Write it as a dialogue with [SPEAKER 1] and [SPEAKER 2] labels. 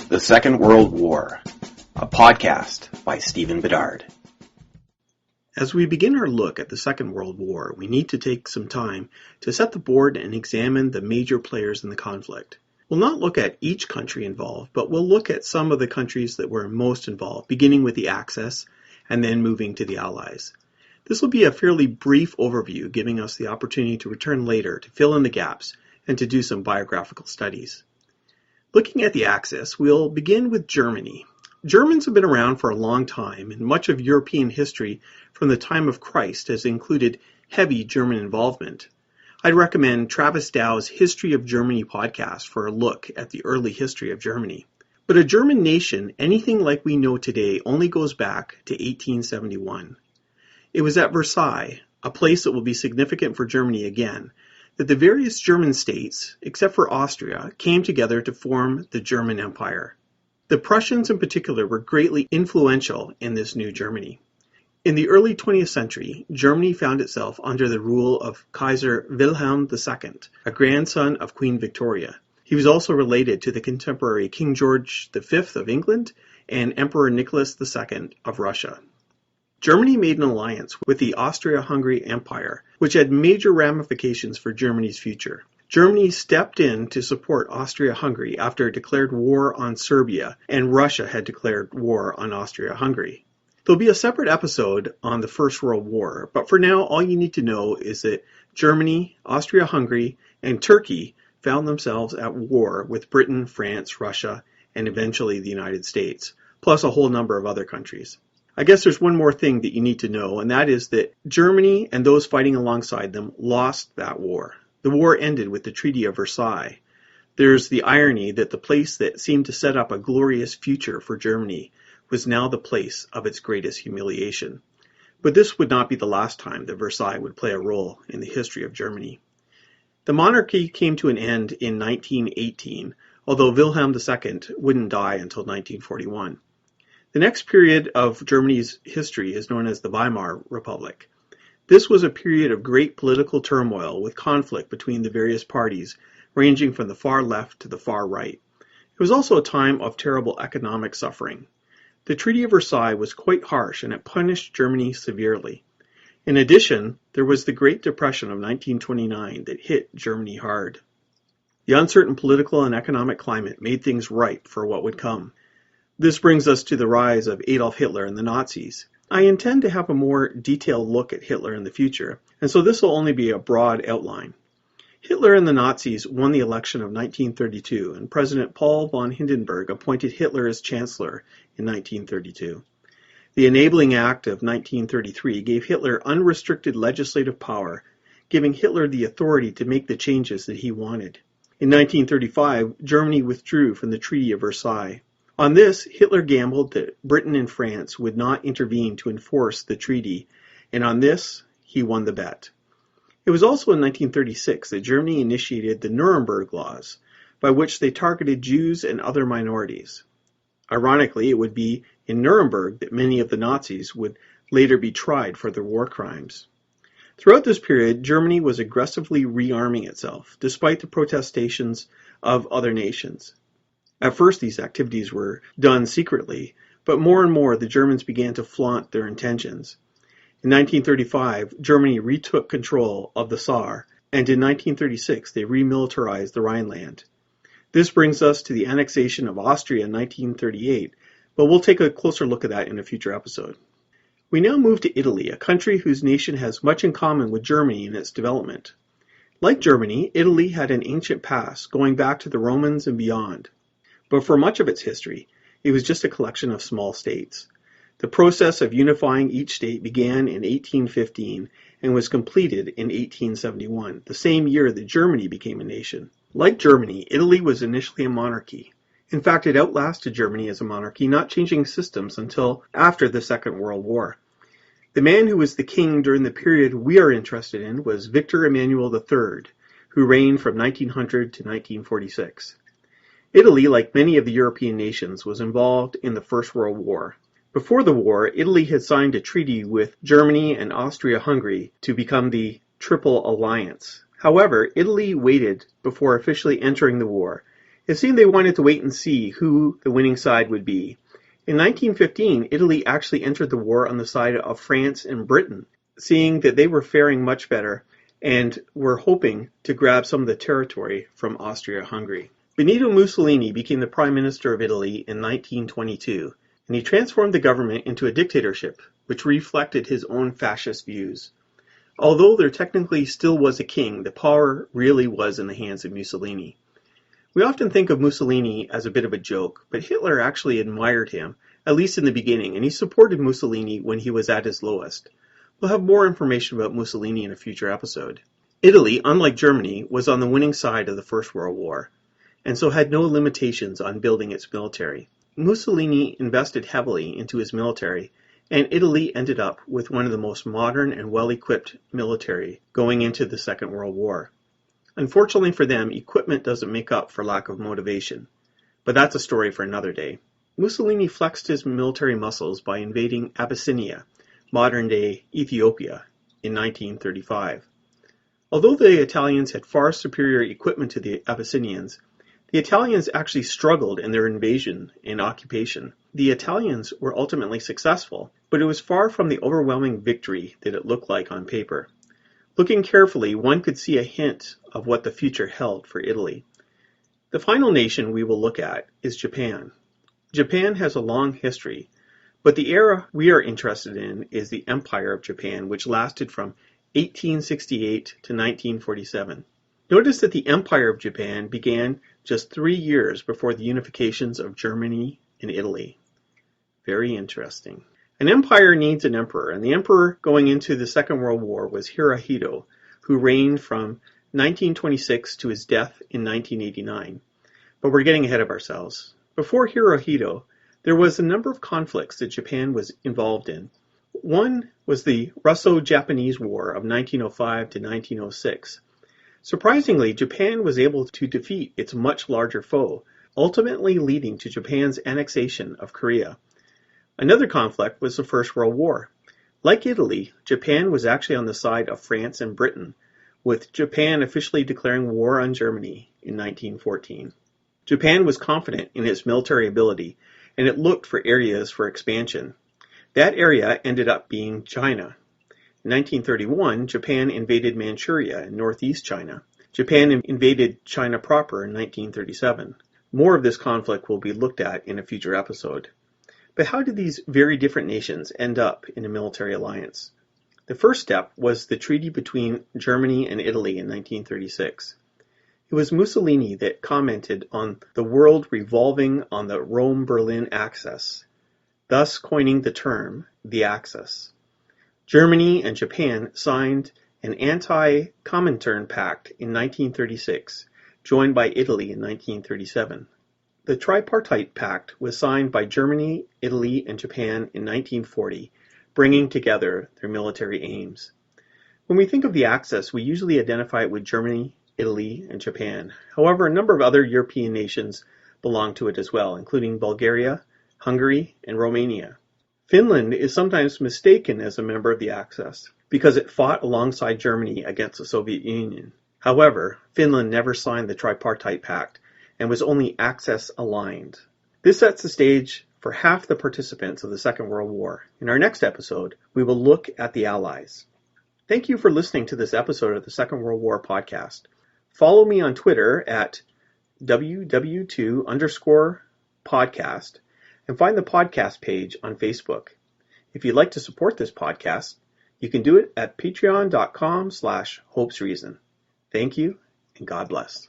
[SPEAKER 1] The Second World War, a podcast by Stephen Bedard. As we begin our look at the Second World War, we need to take some time to set the board and examine the major players in the conflict. We'll not look at each country involved, but we'll look at some of the countries that were most involved, beginning with the Axis and then moving to the Allies. This will be a fairly brief overview, giving us the opportunity to return later to fill in the gaps and to do some biographical studies. Looking at the Axis, we'll begin with Germany. Germans have been around for a long time, and much of European history from the time of Christ has included heavy German involvement. I'd recommend Travis Dow's History of Germany podcast for a look at the early history of Germany. But a German nation, anything like we know today, only goes back to 1871. It was at Versailles, a place that will be significant for Germany again, that the various German states, except for Austria, came together to form the German Empire. The Prussians in particular were greatly influential in this new Germany. In the early 20th century, Germany found itself under the rule of Kaiser Wilhelm II, a grandson of Queen Victoria. He was also related to the contemporary King George V of England and Emperor Nicholas II of Russia. Germany made an alliance with the Austria-Hungary Empire, which had major ramifications for Germany's future. Germany stepped in to support Austria-Hungary after it declared war on Serbia, and Russia had declared war on Austria-Hungary. There'll be a separate episode on the First World War, but for now all you need to know is that Germany, Austria-Hungary, and Turkey found themselves at war with Britain, France, Russia, and eventually the United States, plus a whole number of other countries. I guess there's one more thing that you need to know, and that is that Germany and those fighting alongside them lost that war. The war ended with the Treaty of Versailles. There's the irony that the place that seemed to set up a glorious future for Germany was now the place of its greatest humiliation. But this would not be the last time that Versailles would play a role in the history of Germany. The monarchy came to an end in 1918, although Wilhelm II wouldn't die until 1941. The next period of Germany's history is known as the Weimar Republic. This was a period of great political turmoil with conflict between the various parties, ranging from the far left to the far right. It was also a time of terrible economic suffering. The Treaty of Versailles was quite harsh and it punished Germany severely. In addition, there was the Great Depression of 1929 that hit Germany hard. The uncertain political and economic climate made things ripe for what would come. This brings us to the rise of Adolf Hitler and the Nazis. I intend to have a more detailed look at Hitler in the future, and so this will only be a broad outline. Hitler and the Nazis won the election of 1932, and President Paul von Hindenburg appointed Hitler as Chancellor in 1932. The Enabling Act of 1933 gave Hitler unrestricted legislative power, giving Hitler the authority to make the changes that he wanted. In 1935, Germany withdrew from the Treaty of Versailles. On this, Hitler gambled that Britain and France would not intervene to enforce the treaty, and on this, he won the bet. It was also in 1936 that Germany initiated the Nuremberg Laws, by which they targeted Jews and other minorities. Ironically, it would be in Nuremberg that many of the Nazis would later be tried for their war crimes. Throughout this period, Germany was aggressively rearming itself, despite the protestations of other nations. At first, these activities were done secretly, but more and more the Germans began to flaunt their intentions. In 1935, Germany retook control of the Saar, and in 1936 they remilitarized the Rhineland. This brings us to the annexation of Austria in 1938, but we'll take a closer look at that in a future episode. We now move to Italy, a country whose nation has much in common with Germany in its development. Like Germany, Italy had an ancient past, going back to the Romans and beyond. But for much of its history, it was just a collection of small states. The process of unifying each state began in 1815 and was completed in 1871, the same year that Germany became a nation. Like Germany, Italy was initially a monarchy. In fact, it outlasted Germany as a monarchy, not changing systems until after the Second World War. The man who was the king during the period we are interested in was Victor Emmanuel III, who reigned from 1900 to 1946. Italy, like many of the European nations, was involved in the First World War. Before the war, Italy had signed a treaty with Germany and Austria-Hungary to become the Triple Alliance. However, Italy waited before officially entering the war, It seemed they wanted to wait and see who the winning side would be. In 1915, Italy actually entered the war on the side of France and Britain, seeing that they were faring much better and were hoping to grab some of the territory from Austria-Hungary. Benito Mussolini became the Prime Minister of Italy in 1922, and he transformed the government into a dictatorship, which reflected his own fascist views. Although there technically still was a king, the power really was in the hands of Mussolini. We often think of Mussolini as a bit of a joke, but Hitler actually admired him, at least in the beginning, and he supported Mussolini when he was at his lowest. We'll have more information about Mussolini in a future episode. Italy, unlike Germany, was on the winning side of the First World War, and so had no limitations on building its military. Mussolini invested heavily into his military, and Italy ended up with one of the most modern and well-equipped military going into the Second World War. Unfortunately for them, equipment doesn't make up for lack of motivation, but that's a story for another day. Mussolini flexed his military muscles by invading Abyssinia, modern-day Ethiopia, in 1935. Although the Italians had far superior equipment to the Abyssinians, the Italians actually struggled in their invasion and occupation. The Italians were ultimately successful, but it was far from the overwhelming victory that it looked like on paper. Looking carefully, one could see a hint of what the future held for Italy. The final nation we will look at is Japan. Japan has a long history, but the era we are interested in is the Empire of Japan, which lasted from 1868 to 1947. Notice that the Empire of Japan began just 3 years before the unifications of Germany and Italy. Very interesting. An empire needs an emperor, and the emperor going into the Second World War was Hirohito, who reigned from 1926 to his death in 1989. But we're getting ahead of ourselves. Before Hirohito, there was a number of conflicts that Japan was involved in. One was the Russo-Japanese War of 1905 to 1906. Surprisingly, Japan was able to defeat its much larger foe, ultimately leading to Japan's annexation of Korea. Another conflict was the First World War. Like Italy, Japan was actually on the side of France and Britain, with Japan officially declaring war on Germany in 1914. Japan was confident in its military ability, and it looked for areas for expansion. That area ended up being China. In 1931, Japan invaded Manchuria in northeast China. Japan invaded China proper in 1937. More of this conflict will be looked at in a future episode. But how did these very different nations end up in a military alliance? The first step was the treaty between Germany and Italy in 1936. It was Mussolini that commented on the world revolving on the Rome-Berlin axis, thus coining the term the Axis. Germany and Japan signed an anti-Comintern pact in 1936, joined by Italy in 1937. The Tripartite Pact was signed by Germany, Italy, and Japan in 1940, bringing together their military aims. When we think of the Axis, we usually identify it with Germany, Italy, and Japan. However, a number of other European nations belong to it as well, including Bulgaria, Hungary, and Romania. Finland is sometimes mistaken as a member of the Axis because it fought alongside Germany against the Soviet Union. However, Finland never signed the Tripartite Pact and was only Axis aligned. This sets the stage for half the participants of the Second World War. In our next episode, we will look at the Allies. Thank you for listening to this episode of the Second World War podcast. Follow me on Twitter at WW2_podcast and find the podcast page on Facebook. If you'd like to support this podcast, you can do it at patreon.com/hopesreason. Thank you, and God bless.